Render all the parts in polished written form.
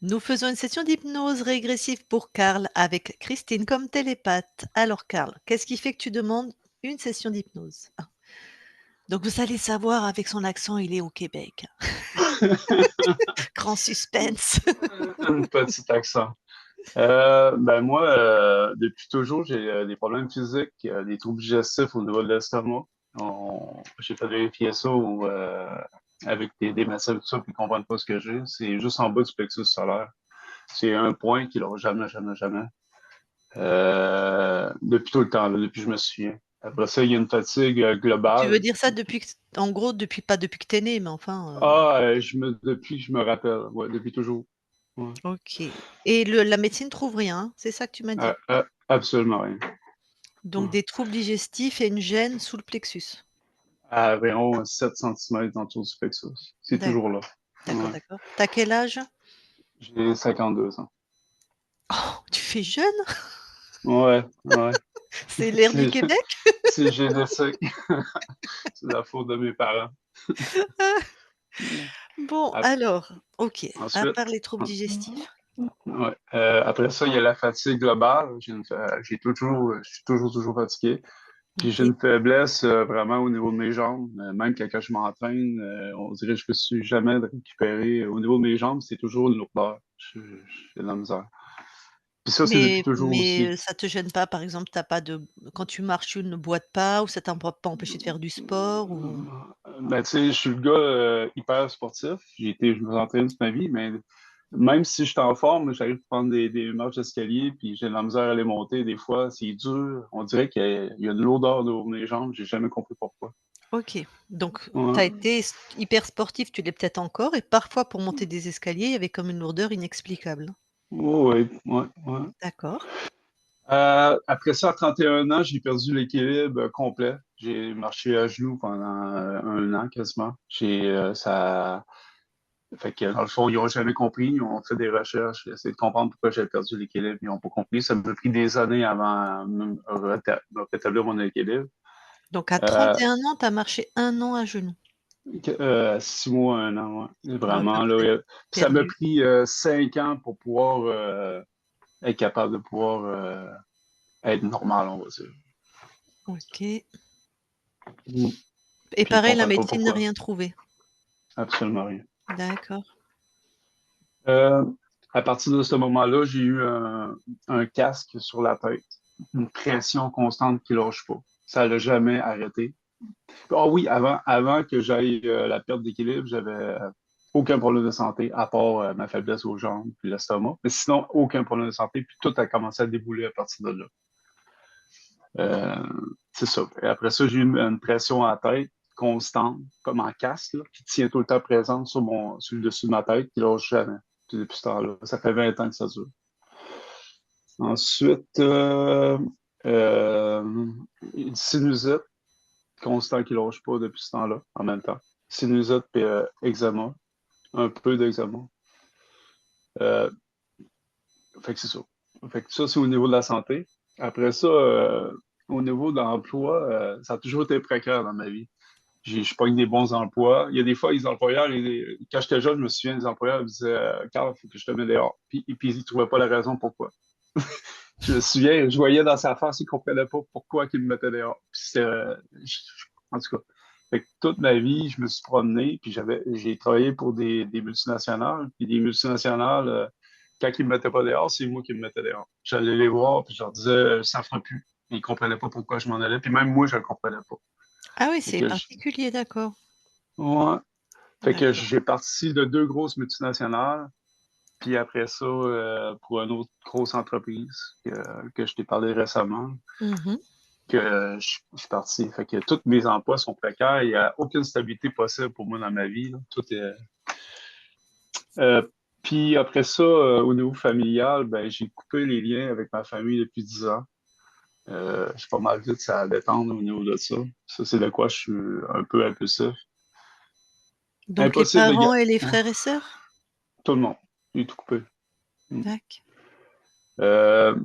Nous faisons une session d'hypnose régressive pour Karl avec Christine comme télépathe. Alors Karl, qu'est-ce qui fait que tu demandes une session d'hypnose? Donc vous allez savoir avec son accent, il est au Québec. Grand suspense. Un petit accent. Ben moi, depuis toujours, j'ai des problèmes physiques, des troubles digestifs au niveau de l'estomac. J'ai fait vérifier ça avec des médecins, tout ça, puis ils comprennent pas ce que j'ai. C'est juste en bas du plexus solaire. C'est un point qu'ils n'ont jamais, jamais, jamais. Depuis tout le temps, là, depuis que je me souviens. Après ça, il y a une fatigue Tu veux globale. dire ça depuis que, en gros, depuis pas depuis que t'es né, mais enfin, Depuis que je me rappelle, ouais, depuis toujours. Ouais. ok. Et la médecine trouve rien, hein, c'est ça que tu m'as dit. Absolument rien. Donc Ouais. des troubles digestifs et une gêne sous le plexus. À environ 7 centimètres autour du plexus. C'est toujours D'accord, là. d'accord, Ouais. d'accord. T'as quel âge? J'ai 52 ans. Oh, tu fais jeune? Ouais, ouais. C'est l'air du C'est Québec? c'est génétique. C'est la faute de mes parents. Bon, Ap- alors, ok. À Ensuite, part les troubles digestifs. ouais. Après ça, il y a la fatigue globale. Je suis toujours fatigué. Puis j'ai Ok. une faiblesse vraiment au niveau de mes jambes. Même quand je m'entraîne, on dirait que je ne suis jamais de récupérer. Au niveau de mes jambes, c'est toujours une lourdeur. J'ai de la misère. Puis ça, c'est depuis toujours Mais aussi. ça te gêne pas, par exemple, t'as pas de quand tu marches, tu ne boites pas ou ça t'a pas empêché de faire du sport ou? Ben, tu sais, je suis le gars hyper sportif. Je me suis entraîné toute ma vie, mais même si je suis en forme, j'arrive à prendre des marches d'escalier, puis j'ai de la misère à les monter. Des fois, c'est dur. On dirait qu'il y a de l'odeur de mes jambes. J'ai jamais compris pourquoi. OK. Donc tu Ouais. as été hyper sportif, tu l'es peut-être encore et parfois pour monter des escaliers, il y avait comme une lourdeur inexplicable. Ouais, ouais, ouais. D'accord. Après ça, à 31 ans, j'ai perdu l'équilibre complet. J'ai marché à genoux pendant un an quasiment. Ça. Fait que dans le fond, ils n'ont jamais compris. Ils ont fait des recherches, ils ont essayé de comprendre pourquoi j'avais perdu l'équilibre. Ils n'ont pas compris. Ça m'a pris des années avant de rétablir mon équilibre. Donc à Euh, 31 ans, tu as marché 1 an à genoux. 6 mois, un an, ouais. Ouais, Vraiment, là. parfait. Ça m'a Perdu. pris 5 ans pour pouvoir être capable de pouvoir être normal, on va dire. OK. Mm. Et Puis ils pareil, la comprennent pas médecine n'a pourquoi. rien trouvé? Absolument rien. D'accord. Euh, à partir de ce moment-là, j'ai eu un casque sur la tête, une pression constante qui lâche pas. Ça l'a jamais arrêté. Ah oui, avant que j'aille la perte d'équilibre, j'avais aucun problème de santé, à part ma faiblesse aux jambes puis l'estomac. Mais sinon, aucun problème de santé, puis tout a commencé à débouler à partir de là. Euh, c'est ça. Et après ça, j'ai eu une pression à la tête constante, comme en casque, là, qui tient tout le temps présente sur le dessus de ma tête, qui lâche jamais. Puis depuis ce temps-là. Ça fait 20 ans que ça dure. Ensuite, une sinusite constant qui ne lâche pas depuis ce temps-là, en même temps. Sinusite et eczéma, un peu d'eczéma. Euh, fait que c'est ça. Fait que ça, c'est au niveau de la santé. Après ça, au niveau de l'emploi, ça a toujours été précaire dans ma vie. Je pogne des bons emplois. Il y a des fois, les employeurs, quand j'étais jeune, je me souviens, les employeurs me disaient Carl, il faut que je te mette dehors. Puis ils ne trouvaient pas la raison pourquoi. Je me souviens, je voyais dans sa face, il ne comprenait pas pourquoi il me mettait dehors. Puis en tout cas, fait que toute ma vie, je me suis promené, puis j'ai travaillé pour des multinationales, puis des multinationales, quand ils ne me mettaient pas dehors, c'est moi qui me mettais dehors. J'allais les voir, puis je leur disais, ça ne fera plus. Ils ne comprenaient pas pourquoi je m'en allais, puis même moi, je ne le comprenais pas. Ah oui, Fait c'est que particulier, d'accord. ouais. Fait que D'accord. j'ai parti de deux grosses multinationales. Puis après ça, pour une autre grosse entreprise que je t'ai parlé récemment, Mhm. je suis parti. Fait que tous mes emplois sont précaires. Il n'y a aucune stabilité possible pour moi dans ma vie, là. Euh, puis après ça, au niveau familial, ben, j'ai coupé les liens avec ma famille depuis 10 ans. Je suis pas mal vite ça à détendre au niveau de ça. Ça, c'est de quoi je suis un peu impulsif. Donc les Impossible de parents garder et les frères et sœurs? tout le monde. J'ai tout coupé. Mm. D'accord. Euh,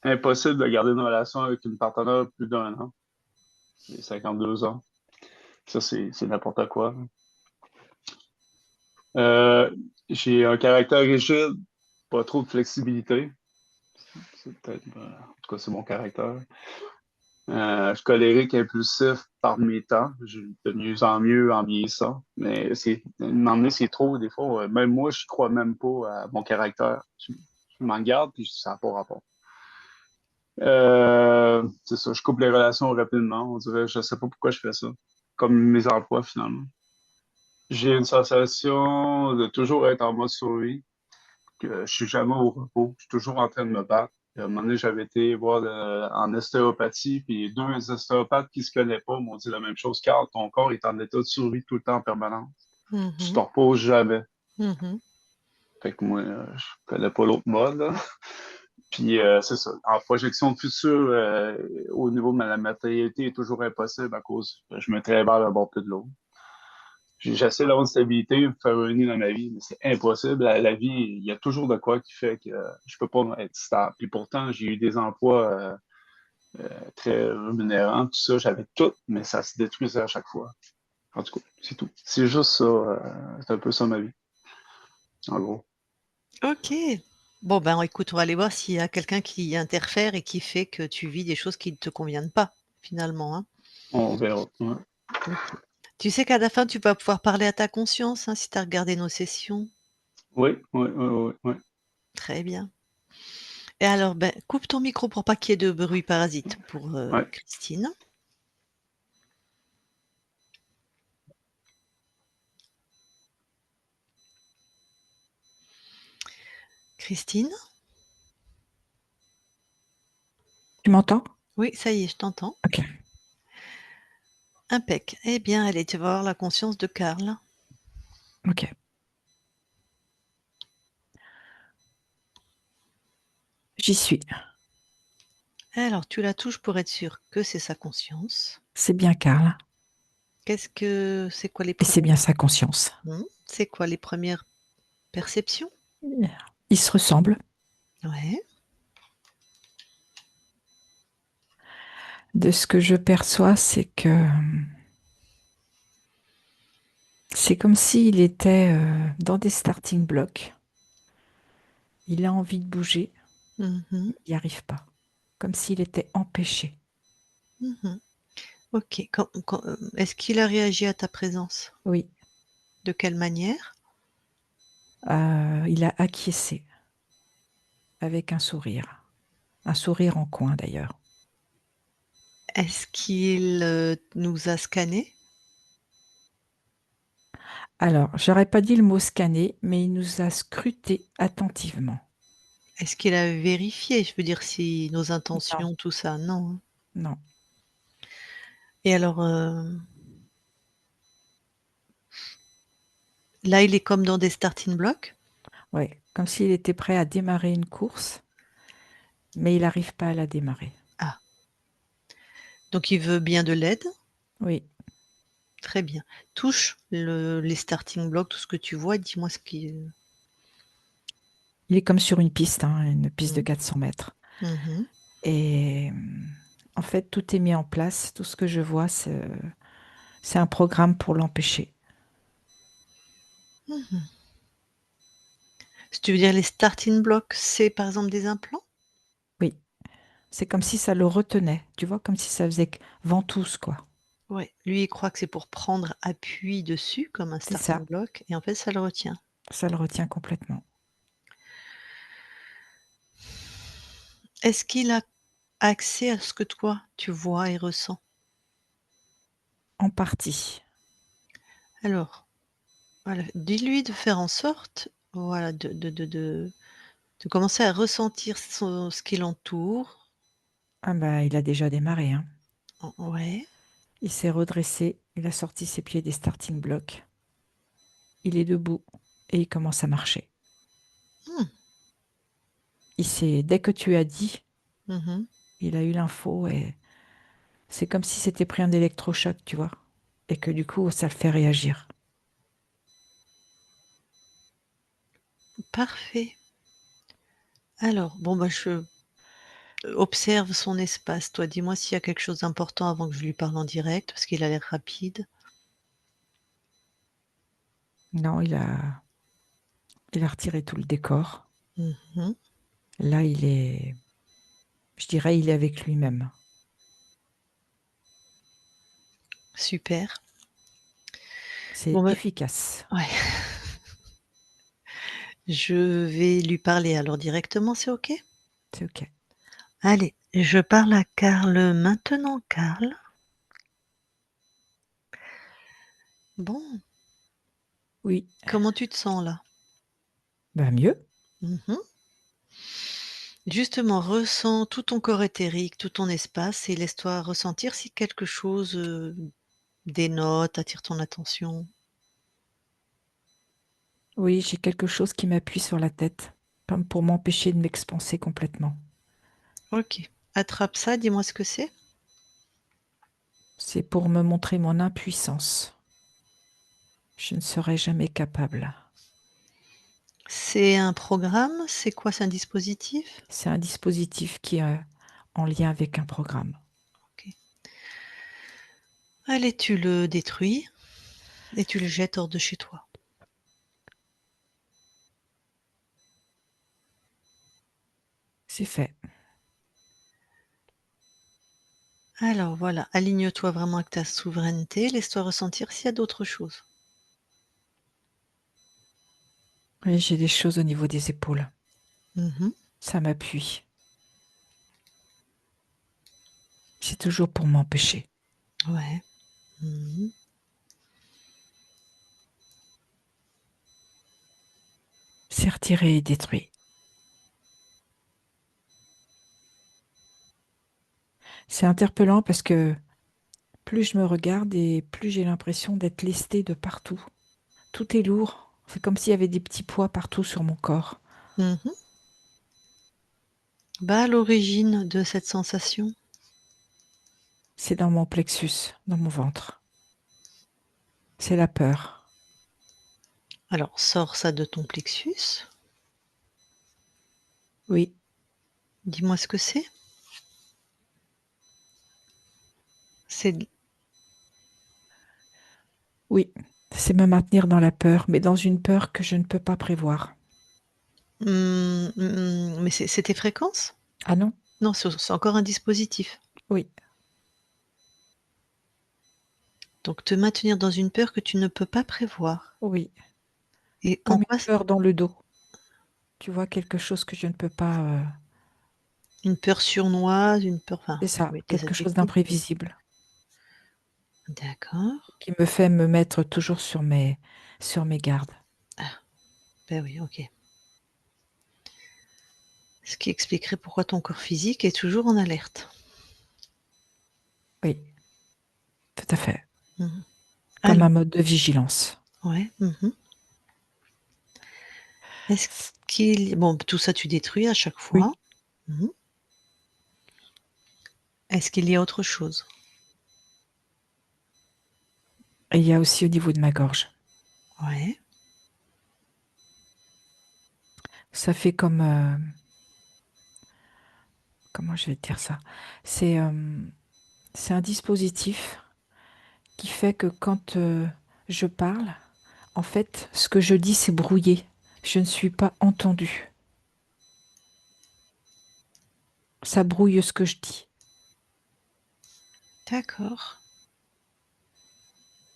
Impossible de garder une relation avec une partenaire plus d'un an. J'ai 52 ans. Ça, c'est n'importe quoi. Euh, J'ai un caractère rigide, pas trop de flexibilité. C'est peut-être, en tout cas, c'est mon caractère. Je suis colérique, impulsif par mes temps. Je de mieux en mieux en vieillissant. Mais m'emmener, c'est trop, des fois. Même moi, je crois même pas à mon caractère. Je m'en garde, puis ça n'a pas rapport. C'est ça, je coupe les relations rapidement. On dirait, je sais pas pourquoi je fais ça. Comme mes emplois, finalement. J'ai une sensation de toujours être en mode survie, que je suis jamais au repos. Je suis toujours en train de me battre. À un moment donné, j'avais été voir en ostéopathie, puis deux ostéopathes qui se connaissent pas m'ont dit la même chose. Carl, ton corps est en état de survie tout le temps en permanence. Tu te Mmh. reposes jamais. Mmh. Fait que moi, je connais pas l'autre mode, là. Puis c'est ça. En projection de futur, au niveau de ma matérialité est toujours impossible à cause je me travaille vers le bord plus de l'autre. J'essaie d'avoir une stabilité, me faire réunir dans ma vie, mais c'est impossible. La vie, il y a toujours de quoi qui fait que je peux pas être stable. Puis pourtant, j'ai eu des emplois très rémunérants, tout ça, j'avais tout, mais ça se détruisait à chaque fois. En tout cas, c'est tout. C'est juste ça, c'est un peu ça ma vie, en gros. OK. Bon, ben, écoute, on va aller voir s'il y a quelqu'un qui interfère et qui fait que tu vis des choses qui ne te conviennent pas, finalement, hein. On verra. Ouais. OK. Tu sais qu'à la fin, tu vas pouvoir parler à ta conscience, hein, si tu as regardé nos sessions. Oui, oui, oui, oui, oui. Très bien. Et alors, ben, coupe ton micro pour pas qu'il y ait de bruit parasite pour, Ouais. Christine. Christine? Tu m'entends? Oui, ça y est, je t'entends. OK. Impec. Eh bien, allez, tu vas avoir la conscience de Karl. OK. J'y suis. Alors, tu la touches pour être sûr que c'est sa conscience. C'est bien Karl C'est quoi les et c'est premières bien sa conscience. C'est quoi les premières perceptions? Ils se ressemblent. Ouais. De ce que je perçois, c'est que c'est comme s'il était dans des starting blocks. Il a envie de bouger, Mmh. il n'y arrive pas. Comme s'il était empêché. Mmh. OK. Est-ce qu'il a réagi à ta présence? Oui, De quelle manière? il a acquiescé avec un sourire. Un sourire en coin d'ailleurs. Est-ce qu'il, nous a scannés? Alors, j'aurais pas dit le mot scanner, mais il nous a scruté attentivement. Est-ce qu'il a vérifié? Je veux dire si nos Non, intentions, tout ça, non, hein? non. Et alors, là, il est comme dans des starting blocks? Ouais, comme s'il était prêt à démarrer une course, mais il n'arrive pas à la démarrer. Ah, donc il veut bien de l'aide? Oui, Très bien. Touche les starting blocks, tout ce que tu vois et dis-moi ce qui, il est comme sur une piste, hein, une piste de mmh. 400 mètres. Mmh. Et en fait, tout est mis en place. Tout ce que je vois, c'est un programme pour l'empêcher. Mmh. Si tu veux dire les starting blocks, c'est par exemple des implants? Oui, c'est comme si ça le retenait, tu vois, comme si ça faisait ventouse, quoi. Ouais, lui, il croit que c'est pour prendre appui dessus comme un C'est ça, starting block et en fait, ça le retient. ça le retient complètement. Est-ce qu'il a accès à ce que toi, tu vois et ressens? En partie. Alors, voilà, dis-lui de faire en sorte, voilà, de commencer à ressentir ce qui l'entoure. Ah bah, il a déjà démarré, hein. Ouais. Il s'est redressé, il a sorti ses pieds des starting blocks. Il est debout et il commence à marcher. Mmh. Dès que tu as dit, Mmh. il a eu l'info et c'est comme si c'était pris un électrochoc, tu vois, et que du coup, ça le fait réagir. Parfait. Alors, bon, bah, je observe son espace. Toi, dis-moi s'il y a quelque chose d'important avant que je lui parle en direct, parce qu'il a l'air rapide. Non, il a Il a retiré tout le décor. Mhm. Là, je dirais, il est avec lui-même. Super. C'est Bon, ben, efficace. ouais. Je vais lui parler alors directement, c'est OK? C'est OK. Allez, je parle à Karl maintenant. Karl. Bon, Oui, comment tu te sens là? bah mieux. Mhm. Justement, ressens tout ton corps éthérique, tout ton espace et laisse-toi ressentir si quelque chose dénote, attire ton attention. Oui, j'ai quelque chose qui m'appuie sur la tête, comme pour m'empêcher de m'expanser complètement. OK. Attrape ça, dis-moi ce que c'est. C'est pour me montrer mon impuissance. Je ne serai jamais capable. C'est un programme? C'est quoi? C'est un dispositif? C'est un dispositif qui est en lien avec un programme. OK. Allez, tu le détruis et tu le jettes hors de chez toi. C'est fait. Alors voilà, aligne-toi vraiment avec ta souveraineté, laisse-toi ressentir s'il y a d'autres choses. Oui, j'ai des choses au niveau des épaules. Mhm. Ça m'appuie. C'est toujours pour m'empêcher. Ouais. Mhm. C'est retiré et détruit. C'est interpellant parce que plus je me regarde et plus j'ai l'impression d'être lestée de partout. Tout est lourd. C'est comme s'il y avait des petits poids partout sur mon corps. Mhm. Bah, à l'origine de cette sensation. C'est dans mon plexus, dans mon ventre. C'est la peur. Alors, sors ça de ton plexus. Oui, Dis-moi ce que c'est. C'est oui. C'est me maintenir dans la peur, mais dans une peur que je ne peux pas prévoir. mais c'est tes fréquences? Ah non? Non, c'est encore un dispositif. Oui, Donc te maintenir dans une peur que tu ne peux pas prévoir. oui. Et en Comme une quoi peur dans le dos. Tu vois, quelque chose que je ne peux pas. une peur sournoise, une peur, enfin, C'est ça, oui, des quelque chose adjectifs. d'imprévisible D'accord. qui me fait me mettre toujours sur mes gardes. Ah, ben oui, OK. Ce qui expliquerait pourquoi ton corps physique est toujours en alerte. Oui, tout à fait. Mmh. Comme Alors, un mode de vigilance. ouais, mmh. Est-ce qu'il bon, tout ça tu détruis à chaque fois. Oui. Mmh. Est-ce qu'il y a autre chose? Et il y a aussi au niveau de ma gorge. Ouais. Ça fait comme, comment je vais te dire ça? C'est c'est un dispositif qui fait que quand je parle, en fait, ce que je dis, c'est brouillé. Je ne suis pas entendue. Ça brouille ce que je dis. D'accord.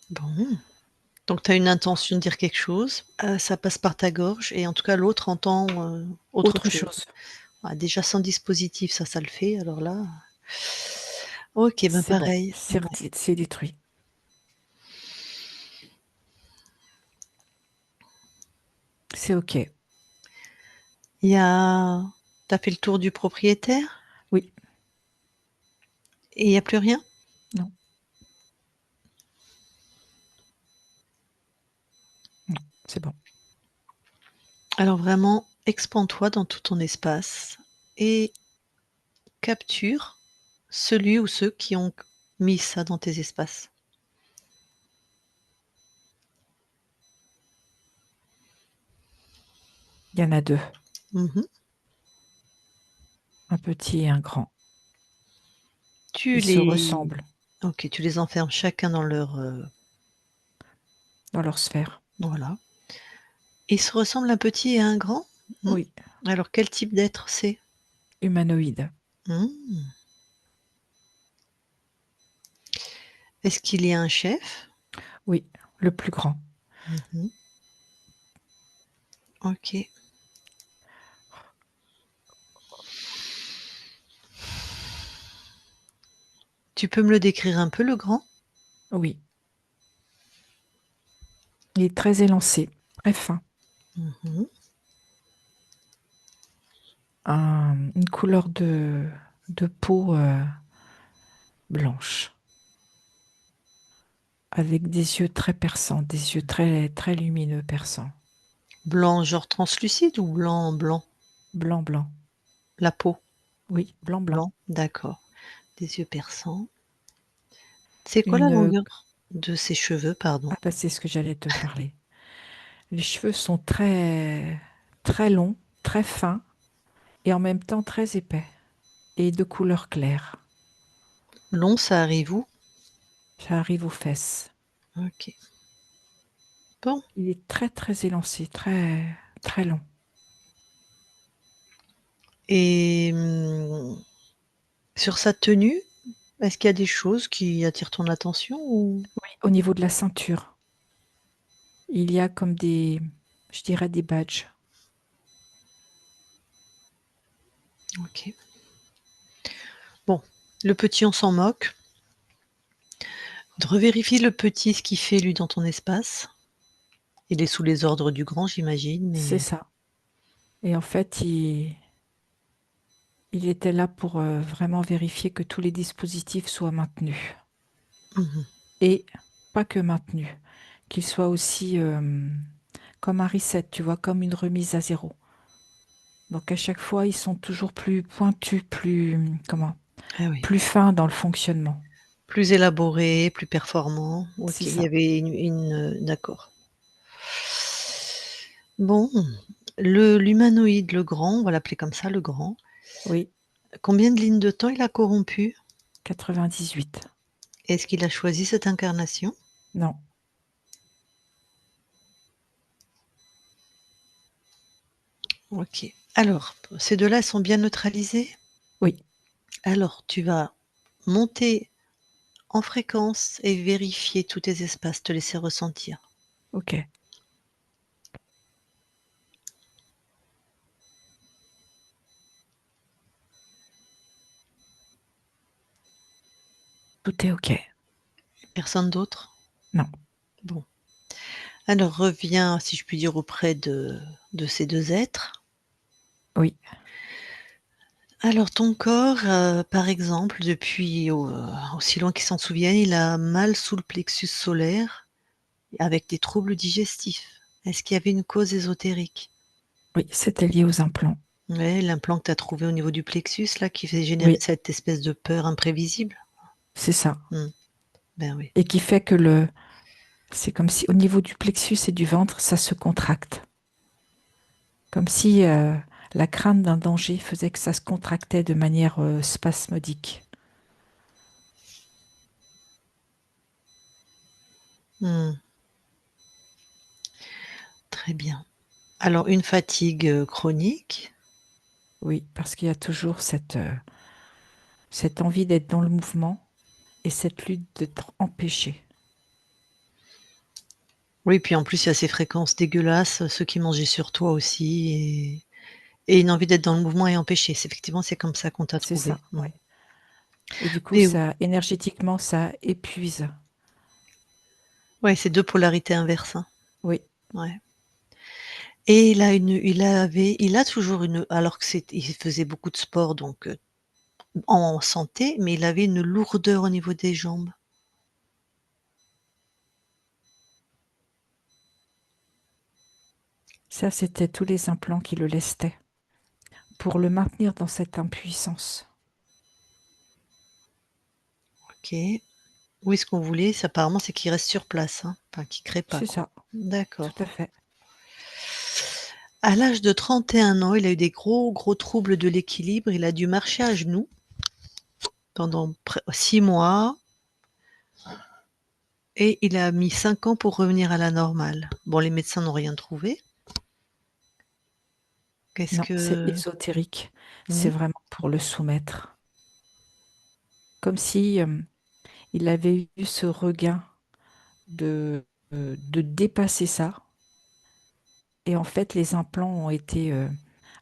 Bon. Donc tu as une intention de dire quelque chose, ça passe par ta gorge et en tout cas l'autre entend, autre Autre chose. chose. Ah déjà sans dispositif, ça le fait, alors là OK, ben C'est bon. pareil. Ouais. C'est détruit. C'est OK. Il y a tu as fait le tour du propriétaire Oui. et il y a plus rien? Non. Non. C'est bon. Alors vraiment, expand-toi dans tout ton espace et capture celui ou ceux qui ont mis ça dans tes espaces. Il y en a deux. Mmh. Un petit et un grand. Tu Ils se les ressemblent OK, tu les enfermes chacun dans leur, dans leur sphère. voilà Il se ressemble un petit et un grand? Oui, Alors quel type d'être c'est? humanoïde. Mmh. Est-ce qu'il y a un chef? Oui, le plus grand. Mmh. OK. Tu peux me le décrire un peu, le grand? Oui. Il est très élancé, très fin. Mmh. Une couleur de peau blanche, avec des yeux très perçants, des yeux très, très lumineux, perçants. Blanc, genre translucide ou blanc, blanc? Blanc, blanc. La peau? Oui, blanc, blanc. Blanc, d'accord. Des yeux perçants. C'est quoi la Une... longueur de ses cheveux, pardon? Ah bah c'est ce que j'allais te parler. Les cheveux sont très, très longs, très fins, et en même temps très épais, et de couleur claire. Long, ça arrive où? Ça arrive aux fesses. OK. Bon. Il est très, très élancé, très, très long. Et sur sa tenue, est-ce qu'il y a des choses qui attirent ton attention ou? Oui, au niveau de la ceinture, il y a comme je dirais des badges. OK. Bon, le petit, on s'en moque. Revérifie le petit, ce qu'il fait lui dans ton espace. Il est sous les ordres du grand, j'imagine, C'est mais ça. Et en fait, il était là pour vraiment vérifier que tous les dispositifs soient maintenus. mmh. Et pas que maintenus, qu'ils soient aussi comme un reset, tu vois, comme une remise à zéro. Donc à chaque fois, ils sont toujours plus pointus, plus, comment, Ah oui. plus fins dans le fonctionnement. Plus élaboré, plus performant. OK, C'est il y ça. avait d'accord. Bon, l'humanoïde, le grand, on va l'appeler comme ça, le grand. Oui, Combien de lignes de temps il a corrompu? 98. Est-ce qu'il a choisi cette incarnation? Non, OK. Alors, ces 2 là sont bien neutralisés? oui, Alors, tu vas monter en fréquence et vérifier tous tes espaces, te laisser ressentir. ok. Tout est ok. Personne d'autre? Non, Bon. Alors reviens, si je puis dire, auprès de ces 2 êtres. oui, Alors ton corps, par exemple, depuis aussi loin qu'ils s'en souviennent, il a mal sous le plexus solaire avec des troubles digestifs. Est-ce qu'il y avait une cause ésotérique? oui, c'était lié aux implants. Ouais, l'implant que tu as trouvé au niveau du plexus là, qui faisait générer Oui, cette espèce de peur imprévisible? c'est ça. Mmh, ben oui. Et qui fait que c'est comme si au niveau du plexus et du ventre, ça se contracte. Comme si la crainte d'un danger faisait que ça se contractait de manière spasmodique. Mmh, très bien. Alors une fatigue, chronique? Oui, parce qu'il y a toujours cette envie d'être dans le mouvement et cette lutte d'être empêché. Oui, puis en plus il y a ces fréquences dégueulasses, ceux qui mangeaient sur toi aussi et une envie d'être dans le mouvement et empêcher. C'est effectivement, c'est comme ça qu'on t'a C'est ça, trouvé. Mmh. ouais. Et du coup, Mais ça, énergétiquement, ça épuise. ouais, c'est 2 polarités inverses, hein. Oui, Ouais. Et il a toujours alors que il faisait beaucoup de sport donc en santé, mais il avait une lourdeur au niveau des jambes. ça, c'était tous les implants qui le lestaient pour le maintenir dans cette impuissance. OK. Oui, ce qu'on voulait, c'est apparemment, c'est qu'il reste sur place, hein, enfin qu'il crée pas, C'est quoi. ça, tout D'accord. à fait. À l'âge de 31 ans, il a eu des gros, gros troubles de l'équilibre. Il a dû marcher à genoux pendant 6 mois et il a mis 5 ans pour revenir à la normale. Bon, les médecins n'ont rien trouvé. Qu'est-ce Non, c'est que ésotérique. C'est Mmh. vraiment pour le soumettre. Comme si il avait eu ce regain de dépasser ça. Et en fait, les implants ont été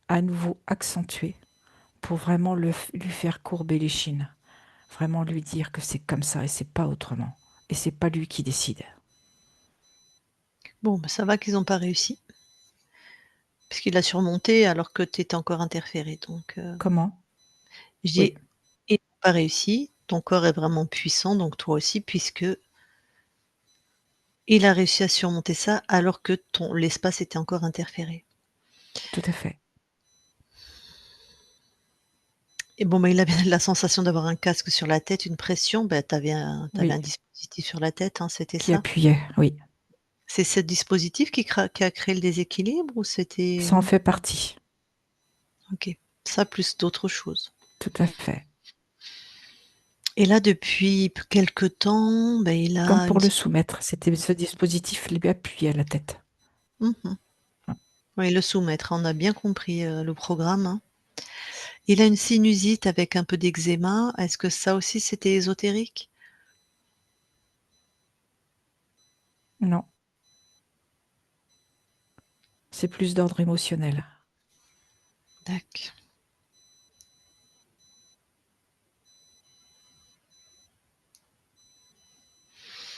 à nouveau accentués pour vraiment lui faire courber les chines. Vraiment lui dire que c'est comme ça et c'est pas autrement. Et c'est pas lui qui décide. Bon, bah, ça va qu'ils ont pas réussi, puisqu'il a surmonté alors que tu étais encore interférée donc Comment? je Oui, dis: «Ils ont pas réussi, ton corps est vraiment puissant, donc toi aussi, puisque il a réussi à surmonter ça alors que ton l'espace était encore interféré». tout à fait. Et bon, bah, il avait la sensation d'avoir un casque sur la tête, une pression, bah, tu avais Oui, un dispositif sur la tête, hein, c'était qui ça? appuyait, oui. C'est ce dispositif qui a créé le déséquilibre ou c'était Ça en fait partie, OK, ça plus d'autres choses. tout à fait. Et là, depuis quelque temps, bah, il Comme a une pour le s soumettre, c'était ce dispositif lui appuyait à la tête. mmh Oui, le soumettre, on a bien compris, le programme, hein. Il a une sinusite avec un peu d'eczéma. Est-ce que ça aussi c'était ésotérique? Non, c'est plus d'ordre émotionnel. Dac.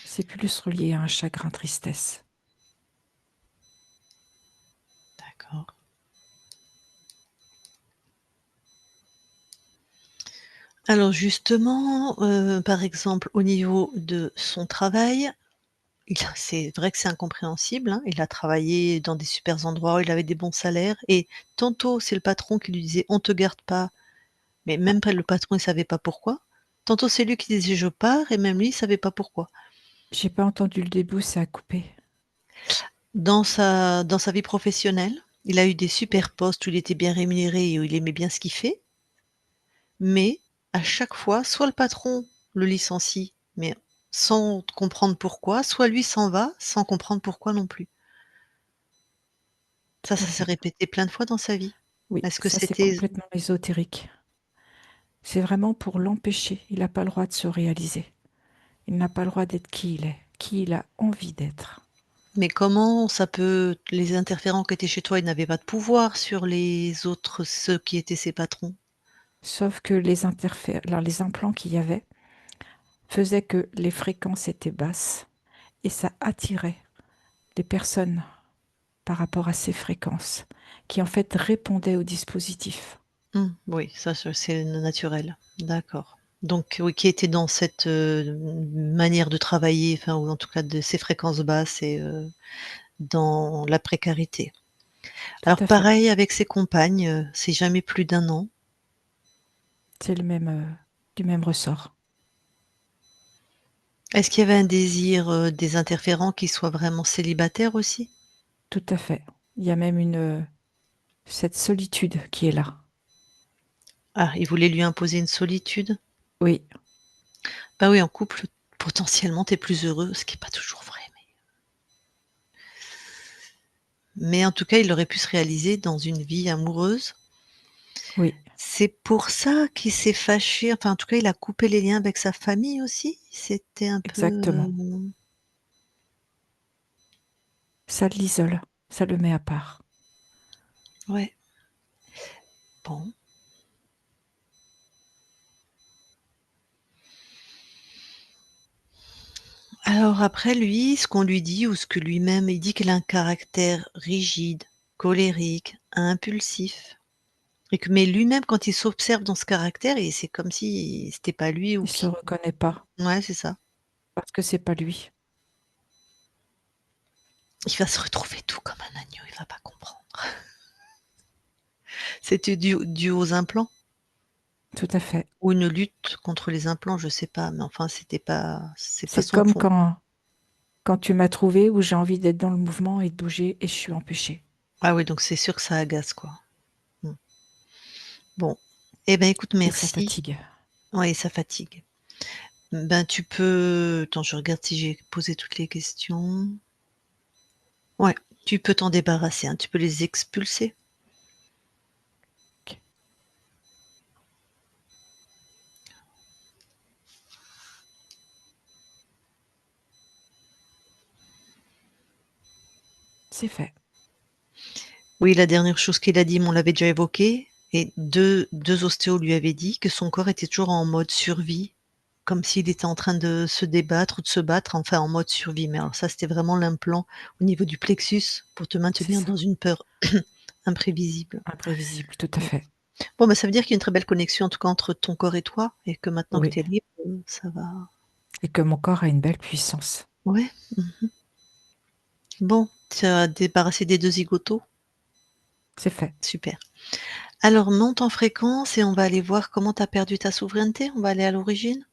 C'est plus relié à un chagrin tristesse. D'accord. Alors justement, par exemple, au niveau de son travail, c'est vrai que c'est incompréhensible, hein. Il a travaillé dans des supers endroits, il avait des bons salaires et tantôt c'est le patron qui lui disait: «On te garde pas», mais même pas le patron, il savait pas pourquoi. Tantôt c'est lui qui disait: «Je pars» et même lui, il savait pas pourquoi. J'ai pas entendu le début, ça a coupé. Dans sa vie professionnelle, il a eu des super postes où il était bien rémunéré et où il aimait bien ce qu'il fait, mais à chaque fois, soit le patron le licencie, mais sans comprendre pourquoi, soit lui s'en va sans comprendre pourquoi non plus. Ça, Tout à ça s'est fait. répété plein de fois dans sa vie. Oui, Est-ce que ça c'est c'était complètement ésotérique. C'est vraiment pour l'empêcher. Il n'a pas le droit de se réaliser. Il n'a pas le droit d'être qui il a envie d'être. mais comment ça peut les interférents qui étaient chez toi, ils n'avaient pas de pouvoir sur les autres, ceux qui étaient ses patrons? Sauf que alors, les implants qu'il y avait faisaient que les fréquences étaient basses et ça attirait les personnes par rapport à ces fréquences qui en fait répondaient au dispositif. Oui, ça c'est naturel. D'accord. Donc oui, qui était dans cette, manière de travailler, enfin ou en tout cas de ces fréquences basses et dans la précarité. Tout Alors à fait. pareil avec ses compagnes, c'est jamais plus d'1 an. C'est le même, du même ressort. Est-ce qu'il y avait un désir, des interférents qu'ils soient vraiment célibataires aussi? Tout à fait. Il y a même cette solitude qui est là. Ah, ils voulaient lui imposer une solitude? Oui, Bah oui, en couple, potentiellement, tu es plus heureux, ce qui est pas toujours vrai, mais en tout cas, il aurait pu se réaliser dans une vie amoureuse. oui, C'est pour ça qu'il s'est fâché, enfin, en tout cas, il a coupé les liens avec sa famille aussi? C'était un peu, exactement. Ça l'isole, ça le met à part. ouais, bon. Alors après lui, ce qu'on lui dit ou ce que lui-même il dit qu'il a un caractère rigide, colérique, impulsif et que mais lui-même quand il s'observe dans ce caractère et c'est comme si c'était pas lui ou Il se qui reconnaît pas ouais, c'est ça. parce que c'est pas lui. Il va se retrouver tout comme un agneau, il va pas comprendre. C'était dû aux implants? Tout à fait. Ou une lutte contre les implants, je sais pas, mais enfin c'est pas C'est son comme fond. quand tu m'as trouvé où j'ai envie d'être dans le mouvement et de bouger et je suis empêchée Ah oui, donc c'est sûr que ça agace, quoi. Mmh. Bon, eh ben, écoute, et ça merci. fatigue. Ouais, ça fatigue. Ben, tu peux attends, je regarde si j'ai posé toutes les questions. Ouais, tu peux t'en débarrasser, hein, tu peux les expulser. c'est fait. Oui, la dernière chose qu'il a dit, mais on l'avait déjà évoqué, et deux ostéos lui avaient dit que son corps était toujours en mode survie, comme s'il était en train de se débattre ou de se battre, enfin en mode survie. Mais alors ça, c'était vraiment l'implant au niveau du plexus pour te C'est maintenir ça. dans une peur imprévisible. Imprévisible, tout à Mmh. fait. Bon, bah, ça veut dire qu'il y a une très belle connexion en tout cas entre ton corps et toi et que maintenant que Oui. tu es libre, ça va. Et que mon corps a une belle puissance. Ouais. Mmh. Bon, tu as débarrassé des 2 zigotos? C'est fait. Super. Alors monte en fréquence et on va aller voir comment tu as perdu ta souveraineté. On va aller à l'origine.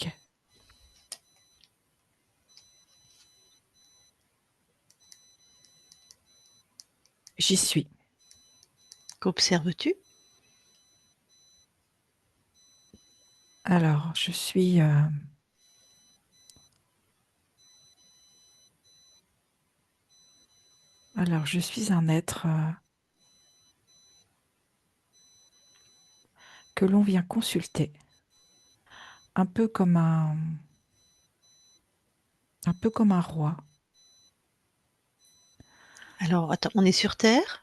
OK. J'y suis. Qu'observes-tu? Alors, je suis, un être, que l'on vient consulter, un peu comme un roi. Alors attends, on est sur terre?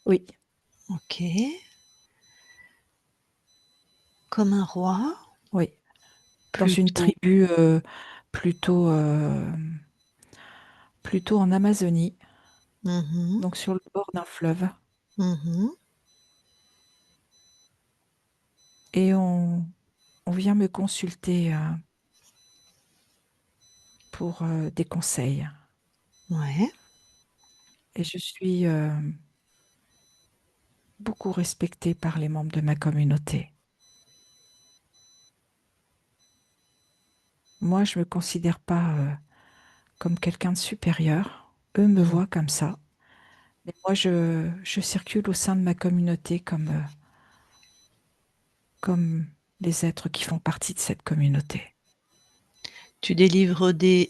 Oui, OK. Comme un roi? oui, dans une Plutôt tribu, plutôt, plutôt en Amazonie, mmh donc sur le bord d'un fleuve, mh. et on vient me consulter, pour, des conseils, Ouais. et je suis, beaucoup respectée par les membres de ma communauté. Moi, je me considère pas, comme quelqu'un de supérieur. Eux me Mmh. voient comme ça, mais moi je circule au sein de ma communauté comme les êtres qui font partie de cette communauté. Tu délivres des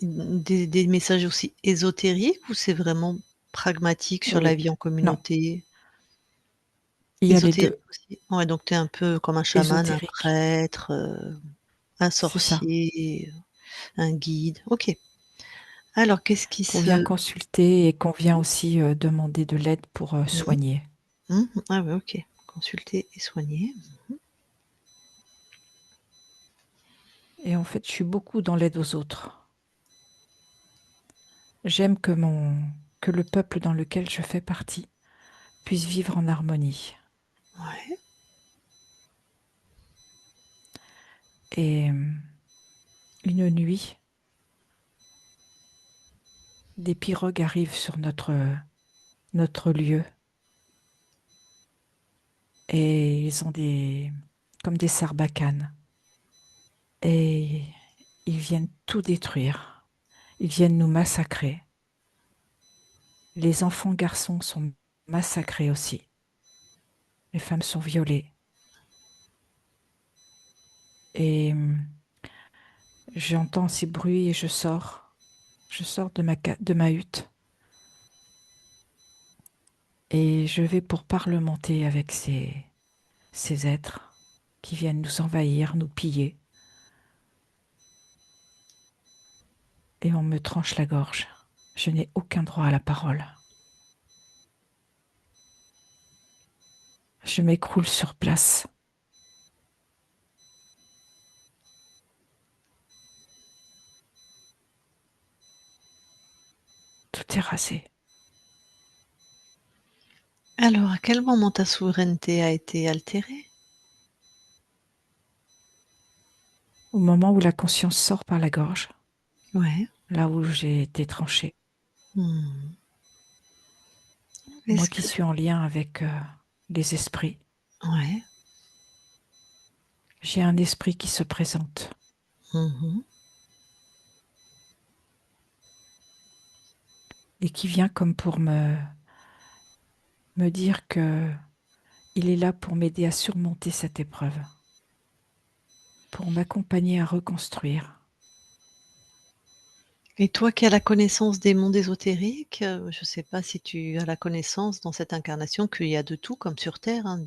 messages aussi ésotériques ou c'est vraiment pragmatique sur la Oui. vie en Non, communauté? il y a les Ésotérique 2. aussi? Ouais, donc tu es un peu comme un chaman, un Ésotérique, prêtre, un c'est ça, sorcier, un guide. OK. Alors qu'est-ce qui qu'on vient se consulter et qu'on vient aussi, demander de l'aide pour, mmh soigner. mh. Ah ouais, OK. Consulter et soigner. Et en fait, je suis beaucoup dans l'aide aux autres. J'aime que le peuple dans lequel je fais partie puisse vivre en harmonie. Ouais. Et une nuit, des pirogues arrivent sur notre lieu, et ils ont comme des sarbacanes, et ils viennent tout détruire. Ils viennent nous massacrer. Les enfants garçons sont massacrés aussi. Les femmes sont violées. Et j'entends ces bruits et je sors. Je sors de ma hutte et je vais pour parlementer avec ces êtres qui viennent nous envahir, nous piller. Et on me tranche la gorge. Je n'ai aucun droit à la parole. Je m'écroule sur place. Tout est rasé. Alors à quel moment ta souveraineté a été altérée? Au moment où la conscience sort par la gorge, Ouais. là où j'ai été tranchée, Mmh. moi Est-ce qui que suis en lien avec les esprits, ouais. j'ai un esprit qui se présente Mmh. et qui vient comme pour me dire que il est là pour m'aider à surmonter cette épreuve, pour m'accompagner à reconstruire. Et toi qui as la connaissance des mondes ésotériques, je ne sais pas si tu as la connaissance dans cette incarnation qu'il y a de tout comme sur terre, hein,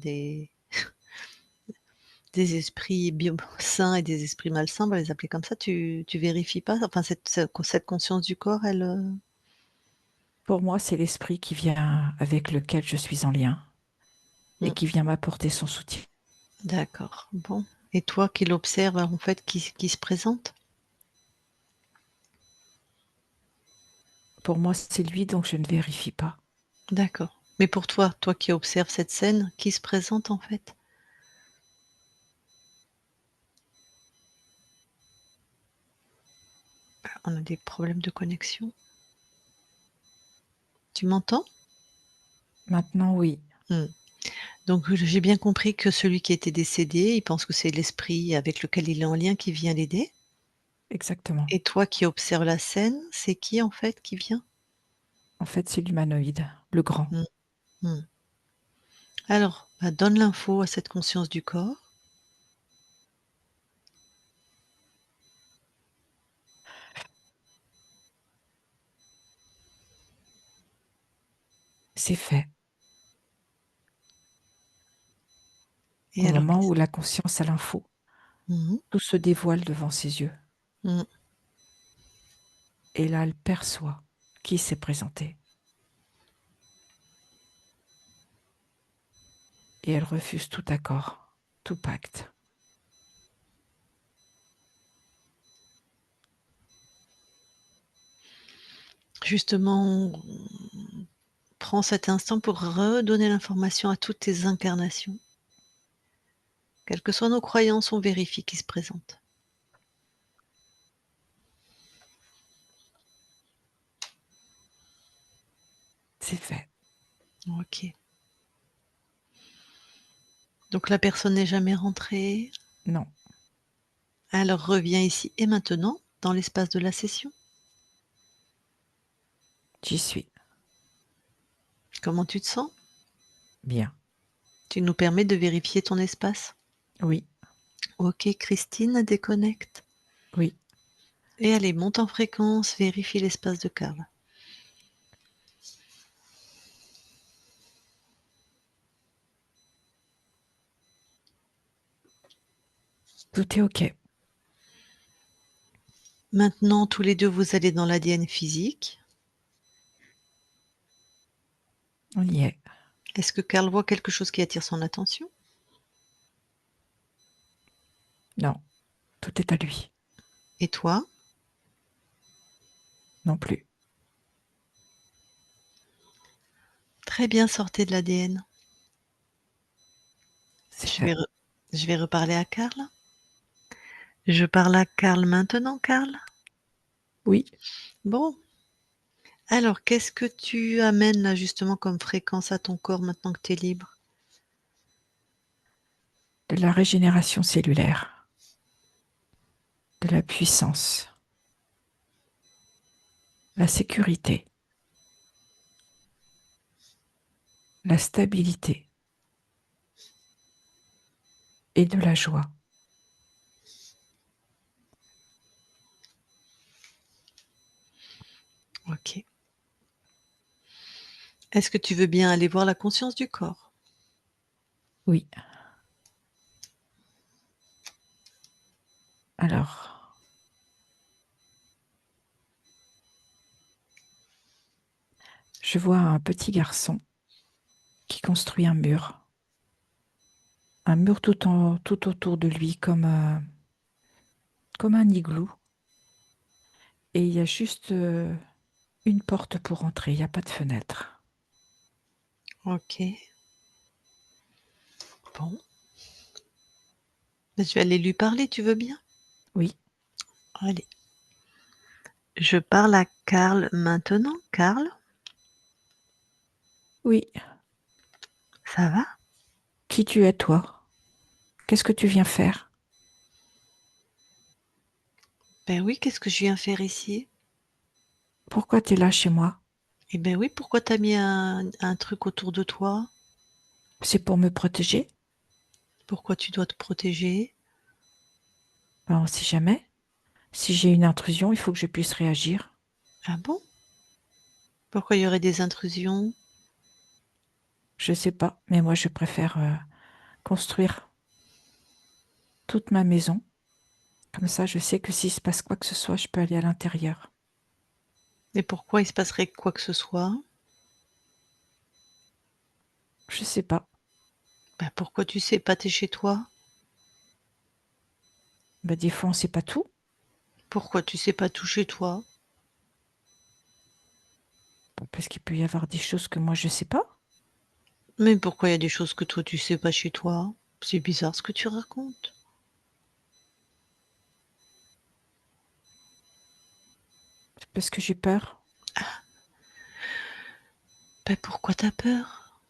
des esprits sains et des esprits malsains, on va les appeler comme ça, tu vérifies pas? Enfin cette conscience du corps, elle, Pour moi, c'est l'esprit qui vient avec lequel je suis en lien et mmh, qui vient m'apporter son soutien. d'accord, bon, et toi qui l'observes, en fait, qui se présente? Pour moi, c'est lui, donc je ne vérifie pas. D'accord, mais pour toi, toi qui observes cette scène, qui se présente, en fait? On a des problèmes de connexion. Tu m'entends? Maintenant, oui, Mmh. Donc j'ai bien compris que celui qui était décédé, il pense que c'est l'esprit avec lequel il est en lien qui vient l'aider, exactement. et toi qui observes la scène, c'est qui, en fait, qui vient? En fait, c'est l'humanoïde, le grand. Mmh, mmh. Alors, bah, donne l'info à cette conscience du corps. C'est fait. Et Au alors moment où la conscience a l'info, mmh tout se dévoile devant ses yeux. mmh. Et là, elle perçoit qui s'est présenté. Et elle refuse tout accord, tout pacte. Justement, prends cet instant pour redonner l'information à toutes tes incarnations. Quelles que soient nos croyances, on vérifie qui se présente. C'est fait. OK. Donc la personne n'est jamais rentrée. Non, Alors reviens ici et maintenant, dans l'espace de la session. j'y suis. Comment tu te sens? Bien. Tu nous permets de vérifier ton espace? Oui, OK, Christine, déconnecte. oui. Et allez, monte en fréquence, vérifie l'espace de Karl. Tout est OK. Maintenant, tous les 2, vous allez dans l'ADN physique. On y est. Est-ce que Karl voit quelque chose qui attire son attention? Non, tout est à lui. Et toi? Non plus. Très bien, sortez de l'ADN. C'est Je vais fait. re je vais reparler à Karl. Je parle à Karl maintenant, Karl? Oui, Bon, alors qu'est-ce que tu amènes là justement comme fréquence à ton corps maintenant que tu es libre? de la régénération cellulaire, de la puissance, la sécurité, la stabilité et de la joie. OK. Est-ce que tu veux bien aller voir la conscience du corps? Oui. Alors, je vois un petit garçon qui construit un mur tout autour de lui comme un igloo. Et il y a juste une porte pour entrer, il n'y a pas de fenêtre. OK, bon. Bah, je vais aller lui parler, tu veux bien? Oui, Allez. Je parle à Karl maintenant. Karl, oui. ça va? Qui tu es, toi? Qu'est-ce que tu viens faire? Ben oui, qu'est-ce que je viens faire ici? Pourquoi tu es là chez moi? Eh ben oui, pourquoi t'as mis un truc autour de toi? C'est pour me protéger? Pourquoi tu dois te protéger? Ben, on ne sait jamais. Si j'ai une intrusion, il faut que je puisse réagir. Ah bon? Pourquoi il y aurait des intrusions? Je sais pas, mais moi je préfère construire. toute ma maison. Comme ça, je sais que s'il se passe quoi que ce soit, je peux aller à l'intérieur. Et pourquoi il se passerait quoi que ce soit? Je sais pas. Bah, pourquoi tu sais pas? Tu es chez toi? Bah, des fois, on sait pas tout. Pourquoi tu sais pas tout chez toi? Parce qu'il peut y avoir des choses que moi, je sais pas. Mais pourquoi il y a des choses que toi tu sais pas chez toi? C'est bizarre ce que tu racontes. C'est parce que j'ai peur. Bah, pourquoi tu as peur?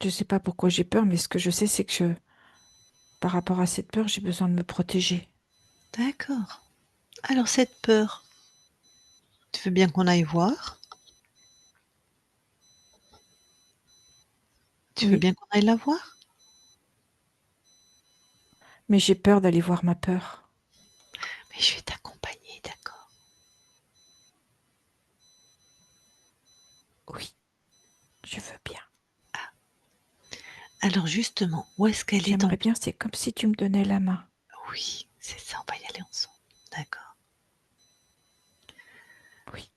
Je sais pas pourquoi j'ai peur, mais ce que je sais, c'est que par rapport à cette peur, j'ai besoin de me protéger. D'accord. Alors cette peur, tu veux bien qu'on aille voir? Tu veux Oui, bien qu'on aille la voir? mais j'ai peur d'aller voir ma peur. Mais je vais t'accompagner, d'accord? Oui, je veux bien. Alors justement, où est-ce qu'elle est en J'aimerais bien, c'est comme si tu me donnais la main. oui, c'est ça, on va y aller ensemble. D'accord. Oui,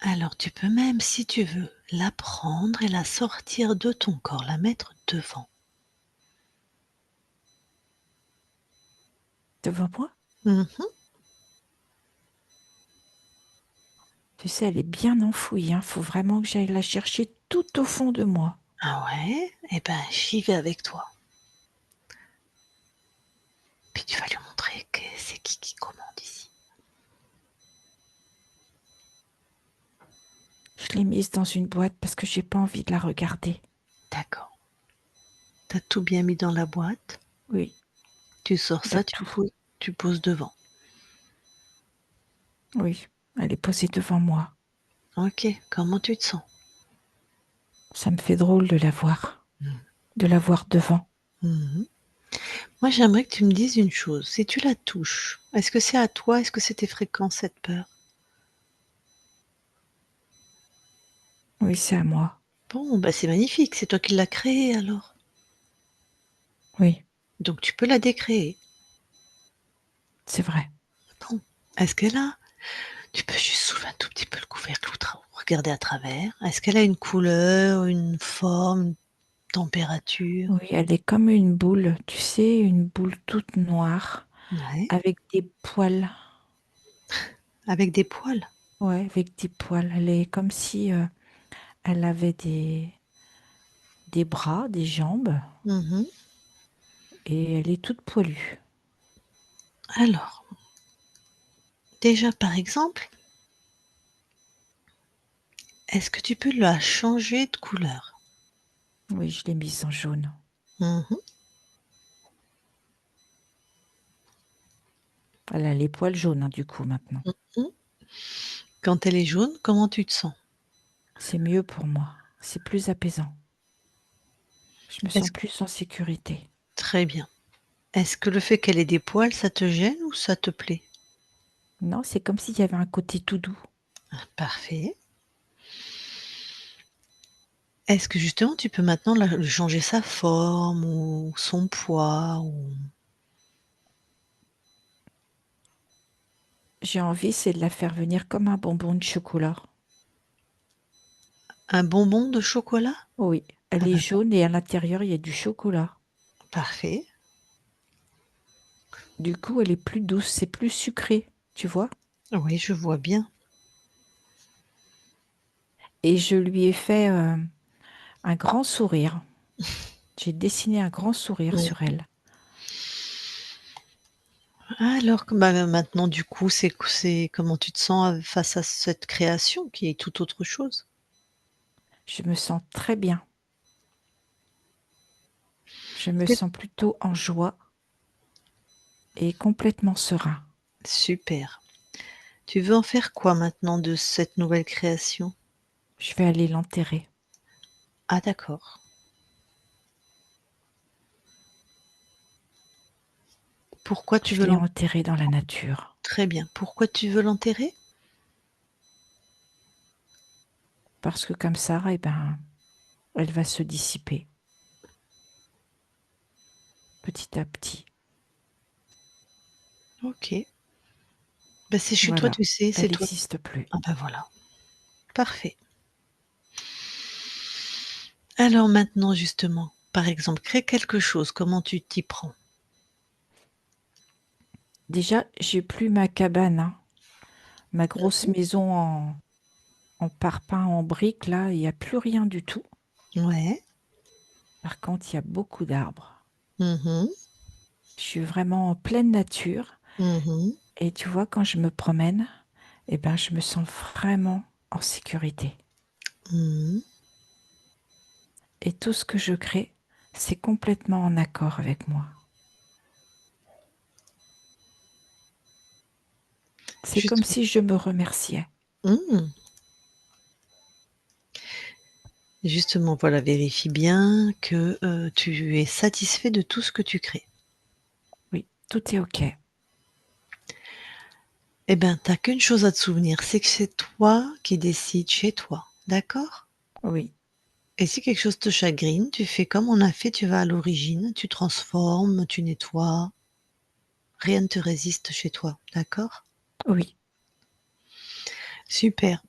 Alors tu peux même, si tu veux, la prendre et la sortir de ton corps, la mettre devant. devant moi. Mmh. Tu sais, elle est bien enfouie, hein. Faut vraiment que j'aille la chercher tout au fond de moi. Ah ouais? Eh ben, j'y vais avec toi. Puis tu vas lui montrer que c'est qui commande ici. Je l'ai mise dans une boîte parce que j'ai pas envie de la regarder. D'accord. T'as tout bien mis dans la boîte. Oui, Tu sors il y a ça, tout. tu poses devant. Oui, elle est posée devant moi. OK. Comment tu te sens? Ça me fait drôle de la voir devant. Mmh. Moi, j'aimerais que tu me dises une chose. Si tu la touches, est-ce que c'est à toi? Est-ce que c'était fréquent cette peur? Oui, c'est à moi. Bon, bah, c'est magnifique, c'est toi qui l'as créée alors. Oui, Donc tu peux la décréer. c'est vrai. Bon. Est-ce qu'elle a tu peux juste soulever un tout petit peu le couvercle ou regarder à travers. Est-ce qu'elle a une couleur, une forme, une température? Oui, elle est comme une boule, tu sais, une boule toute noire Ouais. avec des poils. Avec des poils? Ouais, avec des poils. Elle est comme si elle avait des bras, des jambes, Mmh. et elle est toute poilue. Alors, déjà par exemple, est-ce que tu peux la changer de couleur? Oui, je l'ai mise en jaune. Mmh. Elle a les poils jaunes, hein, du coup, maintenant. Mmh. Quand elle est jaune, comment tu te sens? C'est mieux pour moi. C'est plus apaisant. Je me sens Est-ce plus en sécurité. très bien. Est-ce que le fait qu'elle ait des poils, ça te gêne ou ça te plaît? Non, c'est comme s'il y avait un côté tout doux. Parfait. Est-ce que justement tu peux maintenant la lui changer sa forme ou son poids ou J'ai envie, c'est de la faire venir comme un bonbon de chocolat. un bonbon de chocolat? Oui, elle Ah est bah, jaune et à l'intérieur, il y a du chocolat. parfait. Du coup, elle est plus douce, c'est plus sucré, tu vois? Oui, je vois bien. Et je lui ai fait un grand sourire. J'ai dessiné un grand sourire Mmh. sur elle. Alors que bah, maintenant du coup, c'est comment tu te sens, face à cette création qui est tout autre chose? Je me sens très bien. Je me C'est sens plutôt en joie et complètement serein. super. Tu veux en faire quoi maintenant de cette nouvelle création? Je vais aller l'enterrer. Ah d'accord. Pourquoi tu Je veux l'ai enterrée dans la nature. très bien. Pourquoi tu veux l'enterrer? Parce que comme ça, eh ben, elle va se dissiper petit à petit. OK. Bah, c'est chez toi, Voilà, tu sais, c'est elle toi. n'existe plus. Ah bah, voilà, parfait. Alors maintenant justement, par exemple, crée quelque chose, comment tu t'y prends? Déjà, j'ai plus ma cabane, hein. Ma grosse Mmh. maison en parpaing, en briques, là, il n'y a plus rien du tout. Ouais. Par contre, il y a beaucoup d'arbres. Mmh mh. Je suis vraiment en pleine nature. Mmh. Et tu vois, quand je me promène, eh ben, je me sens vraiment en sécurité. Mmh. Et tout ce que je crée, c'est complètement en accord avec moi. C'est comme Juste si je me remerciais. mmh. Justement, voilà, vérifie bien que, tu es satisfait de tout ce que tu crées. Oui, tout est OK. Eh ben, tu as qu'une chose à te souvenir, c'est que c'est toi qui décides chez toi, d'accord? Oui, Et si quelque chose te chagrine, tu fais comme on a fait, tu vas à l'origine, tu transformes, tu nettoies, rien ne te résiste chez toi, d'accord? oui, Super.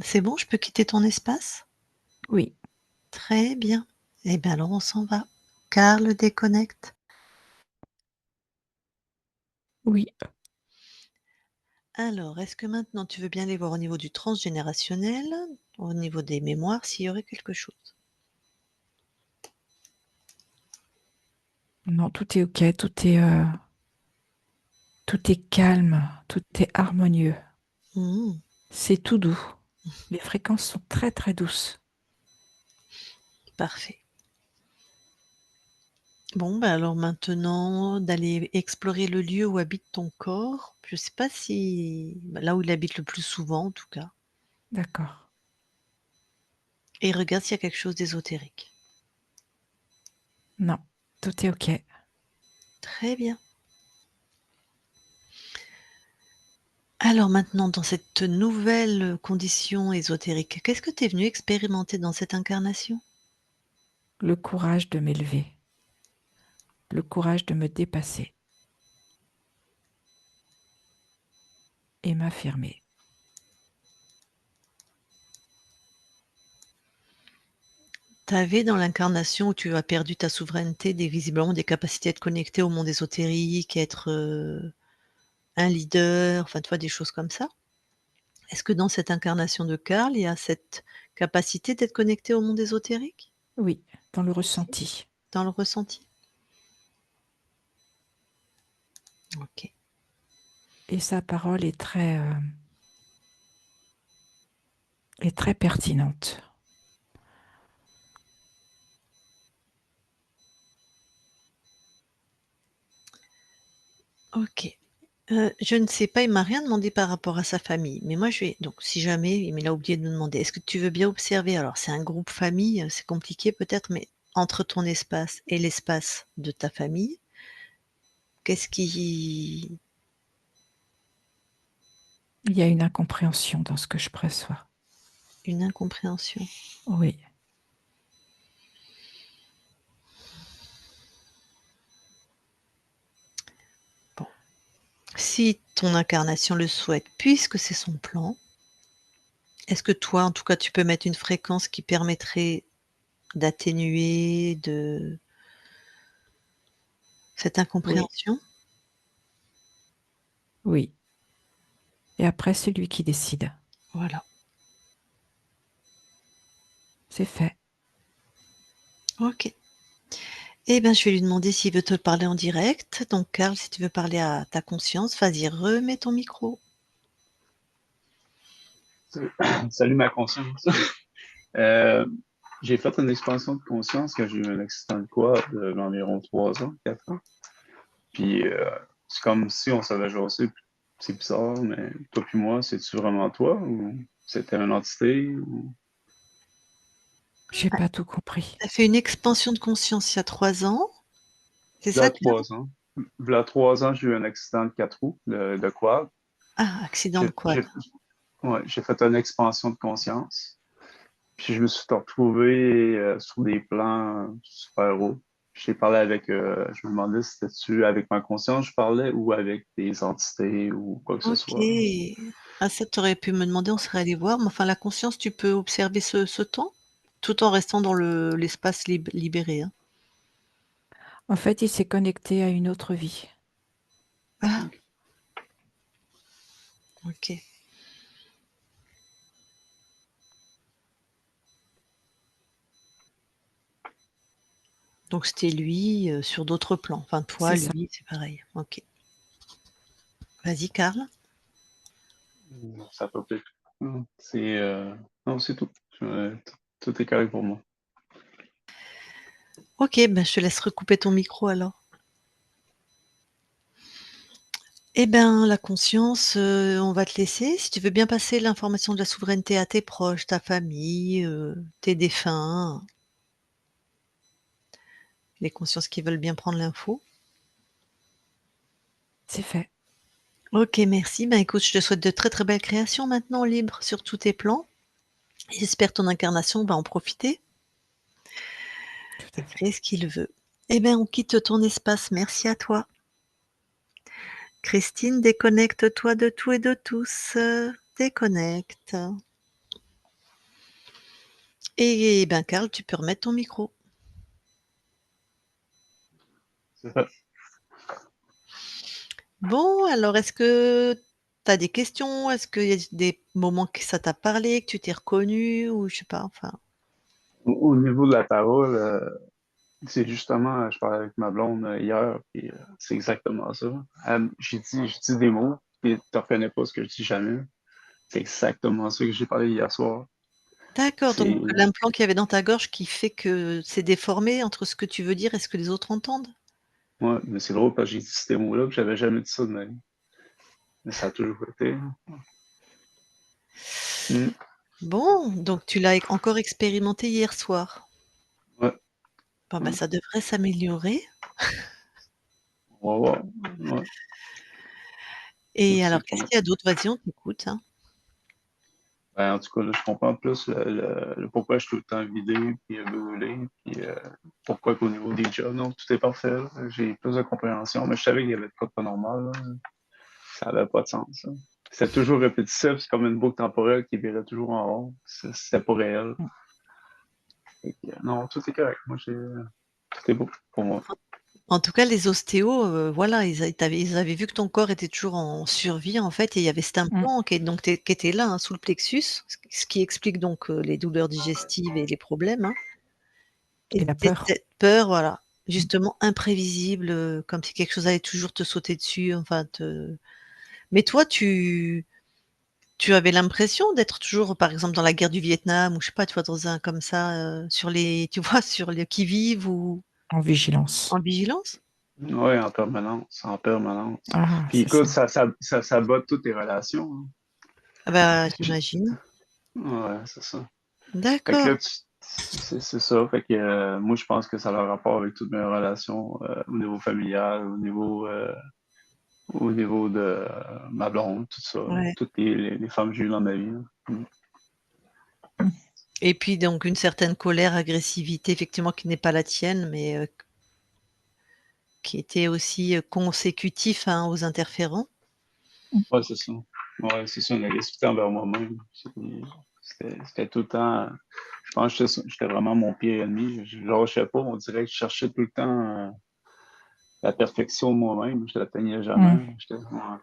C'est bon, je peux quitter ton espace? oui, Très bien. Eh bien alors on s'en va. Karl déconnecte. oui. Alors, est-ce que maintenant tu veux bien aller voir au niveau du transgénérationnel, au niveau des mémoires, s'il y aurait quelque chose? Non, tout est OK, tout est calme, tout est harmonieux. Mmh. C'est tout doux. Les fréquences sont très, très douces. Parfait. Bon, bah, alors maintenant d'aller explorer le lieu où habite ton corps. Je sais pas si bah, là où il habite le plus souvent en tout cas, D'accord. et regarde s'il y a quelque chose d'ésotérique. Non, tout est OK. Très bien. Alors maintenant dans cette nouvelle condition ésotérique, qu'est-ce que tu es venu expérimenter dans cette incarnation? Le courage de m'élever, le courage de me dépasser et m'affirmer. Tu avais dans l'incarnation où tu as perdu ta souveraineté des visiblement des capacités à être connecté au monde ésotérique, être, un leader, enfin tu vois des choses comme ça? Est-ce que dans cette incarnation de Karl, il y a cette capacité d'être connecté au monde ésotérique Oui, dans le aussi? ressenti. Dans le ressenti? OK. Et sa parole est très pertinente. OK. Je ne sais pas, il m'a rien demandé par rapport à sa famille, mais moi je vais donc si jamais mais il a oublié de me demander, est-ce que tu veux bien observer? Alors c'est un groupe famille, c'est compliqué peut-être, mais entre ton espace et l'espace de ta famille, qu'est-ce qui Il y a une incompréhension dans ce que je perçois. une incompréhension? Oui, Bon, si ton incarnation le souhaite, puisque c'est son plan, est-ce que toi, en tout cas, tu peux mettre une fréquence qui permettrait d'atténuer de cette oui, incompréhension? oui. Et après, c'est lui qui décide. Voilà. C'est fait. OK. Eh ben, je vais lui demander s'il veut te parler en direct. Donc Karl, si tu veux parler à ta conscience, vas-y, remets ton micro. Salut ma conscience. Euh, j'ai fait une expansion de conscience quand j'ai eu un accident de quad d'environ 3 ans, 4 ans. Puis c'est comme si on savait jaser. C'est bizarre, mais toi puis moi, c'est-tu vraiment toi ou c'était une entité ou J'ai pas tout compris. Tu as fait une expansion de conscience il y a 3 ans, c'est ça v'là tu as dit? 3 ans? V'là 3 ans, j'ai eu un accident de 4 roues de quad. Ah, accident de J'ai quad. j'ai- ouais, j'ai fait une expansion de conscience. Puis je me suis retrouvé sur des plans super hauts. J'ai parlé avec, je me demandais si c'était-tu avec ma conscience je parlais ou avec des entités ou quoi que ce OK. soit. Ah ça, tu aurais pu me demander, on serait allés voir, mais enfin la conscience, tu peux observer ce temps, tout en restant dans l'espace libéré, hein. En fait, il s'est connecté à une autre vie. Ah, OK. Donc c'était lui, sur d'autres plans. Enfin toi, C'est ça. lui, c'est pareil. OK. Vas-y Karl. Ça peut plus. C'est non, c'est tout. Tout est correct pour moi. OK, ben, je te laisse recouper ton micro alors. Eh ben, la conscience, on va te laisser. Si tu veux bien passer l'information de la souveraineté à tes proches, ta famille, tes défunts, les consciences qui veulent bien prendre l'info. C'est fait. OK, merci. Ben, écoute, je te souhaite de très, très belles créations maintenant libres sur tous tes plans. J'espère ton incarnation va en profiter Tout et à fait. créer ce qu'il veut. Eh ben, on quitte ton espace. Merci à toi. Christine, déconnecte-toi de tout et de tous. Déconnecte. Et ben, Karl, tu peux remettre ton micro. C'est fait. Bon, alors est-ce que tu as des questions? Est-ce qu'il y a des moments que ça t'a parlé, que tu t'es reconnu ou je sais pas, enfin? Au niveau de la parole, c'est justement, je parlais avec ma blonde hier, puis c'est exactement ça. Je dis des mots, puis tu reconnais pas ce que je dis jamais. C'est exactement ça que j'ai parlé hier soir. D'accord, donc C'est, l'implant qu'il y avait dans ta gorge qui fait que c'est déformé entre ce que tu veux dire et ce que les autres entendent? ouais, mais c'est drôle parce que j'ai dit ces mots-là, puis j'avais jamais dit ça de ma vie. Mais ça a toujours été. Hmm, Bon, donc tu l'as encore expérimenté hier soir. ouais, Bon, bah, ouais, ça devrait s'améliorer on va voir. Ouais, et merci alors pour qu'est-ce moi. qu'il y a d'autre? Vas-y, on t'écoute, hein. Ben, en tout cas, là, je comprends plus le pourquoi je suis tout le temps vidé, puis brûlé, puis pourquoi qu'au niveau des jobs, non, tout est parfait. Là. J'ai plus de compréhension, mais je savais qu'il y avait de quoi de pas normal. Là. Ça n'avait pas de sens. Là. C'était toujours répétitif, c'est comme une boucle temporelle qui virait toujours en rond. C'était pas réel. Mmh. Fait que, non, tout est correct. Moi, tout est beau pour moi. En tout cas, les ostéos, voilà, ils avaient vu que ton corps était toujours en survie, en fait, et il y avait cet Mmh. implant qui était là, hein, sous le plexus, ce qui explique donc, les douleurs digestives et les problèmes, hein, et Et la c'était peur. cette peur, voilà, Mmh. justement imprévisible, comme si quelque chose allait toujours te sauter dessus, enfin te mais toi, tu avais l'impression d'être toujours, par exemple, dans la guerre du Vietnam ou je sais pas, tu vois, dans un comme ça, sur les tu vois, sur le qui-vive ou En vigilance. en vigilance? Oui, en permanence, en permanence. Ah, Puis c'est écoute, ça. ça sabote toutes tes relations. Hein. Ah bah, J'ai- j'imagine. Ouais, c'est ça. Fait que D'accord. là, c'est ça. Fait que moi, je pense que ça a un rapport avec toutes mes relations au niveau familial, au niveau de ma blonde, tout ça. Ouais. Toutes les femmes que j'ai eues dans ma vie. Là. Mm. Mmh. Et puis donc une certaine colère, agressivité effectivement qui n'est pas la tienne, mais qui était aussi, consécutif, hein, aux interférents. Mmh. Ouais, c'est ça. Ouais, c'est ça, une agressivité envers moi-même. C'était tout le temps. Je pense que j'étais vraiment mon pire ennemi. Je lâchais pas. On dirait que je cherchais tout le temps la perfection de moi-même. Je l'atteignais Mmh. jamais. Ouais, c'est ça.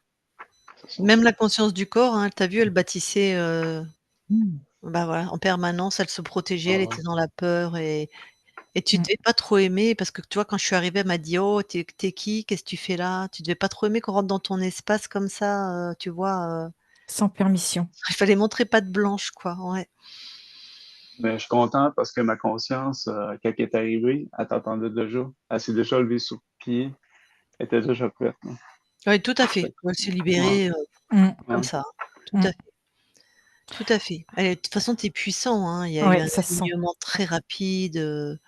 Même la conscience du corps, hein, tu as vu, elle bâtissait, Mmh. bah, voilà, en permanence, elle se protégeait, elle Ah, était dans la peur et tu Mmh. devais pas trop aimer parce que tu vois, quand je suis arrivée, elle m'a dit: «Oh, tu es qui? Qu'est-ce que tu fais là?» Tu devais pas trop aimer qu'on rentre dans ton espace comme ça, tu vois, Sans permission. il fallait montrer patte blanche, quoi, ouais. mais je suis content parce que ma conscience, quand elle est arrivée, elle t'entendait déjà. Elle s'est déjà levée sur pied. Elle était déjà prête. Là. Oui, tout à fait. Fait que, Elle s'est ouais, libérée, Mmh. comme ouais. ça, tout à Mmh. fait. Tout à fait. De toute façon, tu es puissant, hein. Il y a eu Ouais, un ça se sent. alignement très rapide,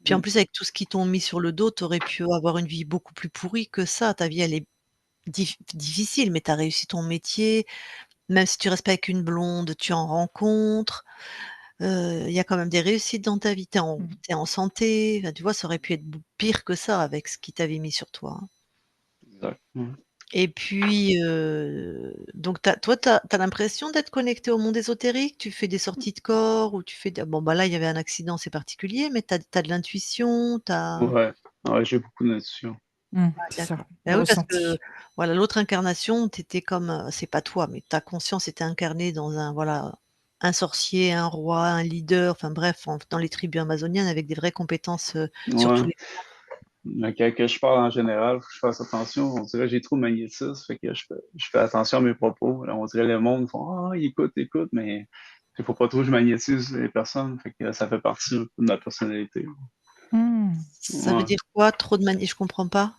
puis en Mm. plus avec tout ce qu'ils t'ont mis sur le dos, tu aurais pu avoir une vie beaucoup plus pourrie que ça. Ta vie, elle est difficile, mais tu as réussi ton métier. Même si tu restes pas avec une blonde, tu en rencontres. il y a quand même des réussites dans ta vie. Tu en Mmh. tu en santé, enfin, tu vois, ça aurait pu être b pire que ça avec ce qu'ils t'avaient mis sur toi, hein. Exact. Et puis, donc tu as l'impression d'être connecté au monde ésotérique? Tu fais des sorties de corps ou tu fais des bon, bah, là, il y avait un accident, c'est particulier, mais tu as de l'intuition, tu as Ouais, ouais, j'ai beaucoup d'intuition. C'est ça, d'accord. le Bah, oui, parce que, ressenti. voilà, l'autre incarnation, tu étais comme, c'est pas toi, mais ta conscience était incarnée dans un, voilà, un sorcier, un roi, un leader, enfin bref, dans les tribus amazoniennes avec des vraies compétences, sur tous Ouais, les mais quand je parle en général, faut que je fasse attention. On dirait que j'ai trop de magnétisme, fait que je fais attention à mes propos. Là, on dirait le monde font: «Ah, écoute», mais il faut pas trop que je magnétise les personnes, fait que ça fait partie un peu de ma personnalité. Mmh. Ça veut Ouais. dire quoi, trop de je comprends pas?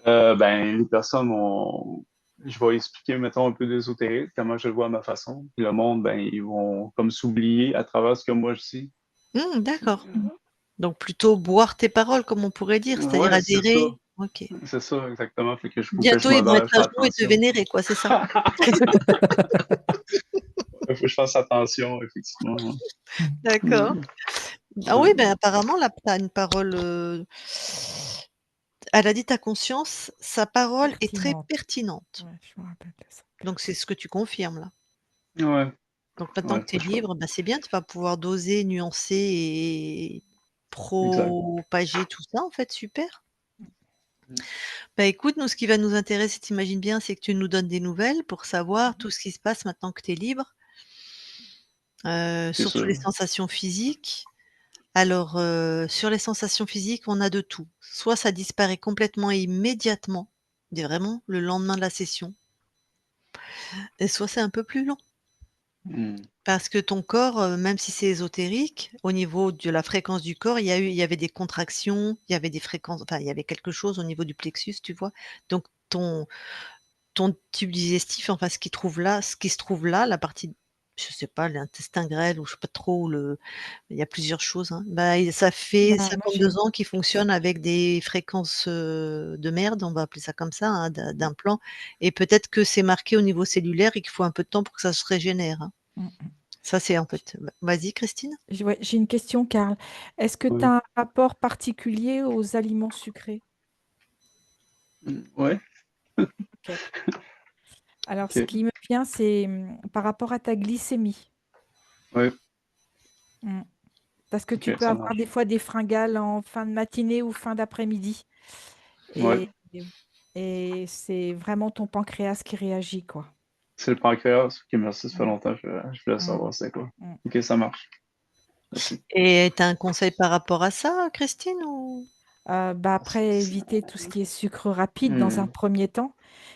Ben, les personnes vont je vais expliquer, mettons, un peu d'ésotérique, comment je le vois à ma façon. Puis le monde, ben, ils vont comme s'oublier à travers ce que moi je dis. D'accord. Donc plutôt boire tes paroles, comme on pourrait dire, c'est-à-dire Ouais, c'est ça. adhérer? OK. C'est ça, exactement. Fait que faut que je Bientôt, ils vont modère, être à faire genoux et te attention. vénérer, quoi, c'est ça? Il faut que je fasse attention, effectivement. D'accord. Ouais. Ah oui, Ouais. ben, apparemment, là, tu as une parole, elle a dit ta conscience, sa parole est très Pertinente. pertinente. Ouais, je me rappelle de ça. Donc c'est ce que tu confirmes, là? Ouais, Donc maintenant ouais, que tu es libre, bah, c'est bien, tu vas pouvoir doser, nuancer et exact. propager tout ça, en fait, super. Bah, écoute, nous, ce qui va nous intéresser, tu imagines bien, c'est que tu nous donnes des nouvelles pour savoir tout ce qui se passe maintenant que tu es libre, C'est surtout les sûr. sensations physiques. Alors, sur les sensations physiques, on a de tout. Soit ça disparaît complètement et immédiatement, dès vraiment le lendemain de la session, et soit c'est un peu plus long. Mmh. Parce que ton corps, même si c'est ésotérique, au niveau de la fréquence du corps, il y avait des contractions, il y avait des fréquences, enfin, il y avait quelque chose au niveau du plexus, tu vois? Donc ton ton tube digestif, enfin ce qui se trouve là, la partie, je sais pas, l'intestin grêle ou je sais pas trop, ou le il y a plusieurs choses, hein. Bah, et ça fait Bah, moi, j'ai 52 ans qu'il fonctionne avec des fréquences, de merde, on va appeler ça comme ça, hein, d'implants, et peut-être que c'est marqué au niveau cellulaire et qu'il faut un peu de temps pour que ça se régénère, hein. mmh. Ça, c'est en fait, vas-y Christine? J'ai une question, Karl. Est-ce que tu Oui. as un rapport particulier aux aliments sucrés? Ouais, OK. Alors, ce OK. qui me vient, c'est, par rapport à ta glycémie. Ouais, Mmh. Parce que tu OK, peux ça avoir marche. des fois des fringales en fin de matinée ou fin d'après-midi Ouais, et c'est vraiment ton pancréas qui réagit, quoi. c'est le pancréas. OK, merci, ça fait Mmh. longtemps que je voulais Mmh. savoir c'est quoi. Mmh. OK, ça marche. Merci. Et tu as un conseil par rapport à ça, Christine, ou? Bah, après éviter tout ce qui est sucre rapide dans un Mmh. premier temps,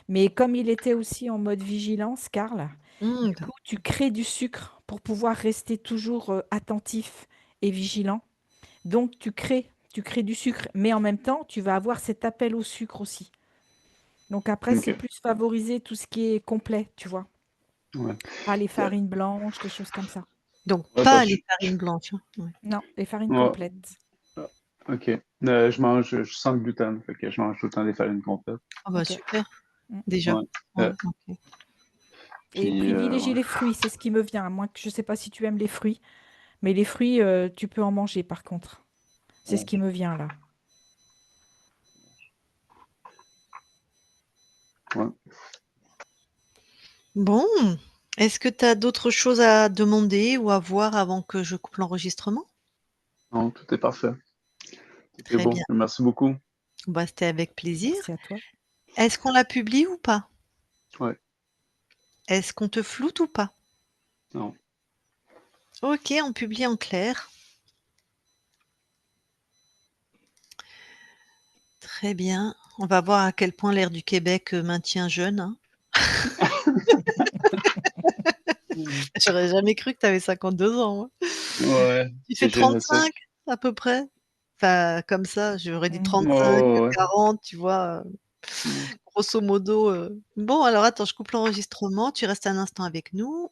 mais comme il était aussi en mode vigilance, Karl, du Bah, coup, tu crées du sucre pour pouvoir rester toujours, attentif et vigilant. Donc tu crées du sucre, mais en même temps, tu vas avoir cet appel au sucre aussi. Donc après, c'est OK. plus favoriser tout ce qui est complet, tu vois? Ouais. Pas les Euh, farines blanches, des choses comme ça. donc ouais, pas parce les que farines blanches, hein? Ouais. Non, les farines ouais. complètes. Ah, OK. Je sens le gluten, fait que je mange tout le temps des farines complètes. Ah bah, OK. super, Mmh. déjà. Ouais. Ouais, OK. Et Puis, privilégier ouais. les fruits, c'est ce qui me vient, à moins que je ne sais pas si tu aimes les fruits, mais les fruits, tu peux en manger par contre. C'est ce Ouais. qui me vient là. Ouais. Bon, est-ce que tu as d'autres choses à demander ou à voir avant que je coupe l'enregistrement? Non, tout est parfait. Tout est Très beau. bien. Merci beaucoup. Bah, c'était avec plaisir. Merci à toi. Est-ce qu'on la publie ou pas? Ouais. Est-ce qu'on te floute ou pas? Non. OK, on publie en clair. Très bien. On va voir à quel point l'air du Québec, maintient jeune, hein. Mmh. J'aurais jamais cru que tu avais 52 ans, moi. Ouais, Tu c'est fais génétique. 35 à peu près? Enfin, comme ça, j'aurais dit Mmh. Ouais, 35, ouais, ouais. 40, tu vois? Ouais. Grosso modo, bon, alors attends, je coupe l'enregistrement, tu restes un instant avec nous.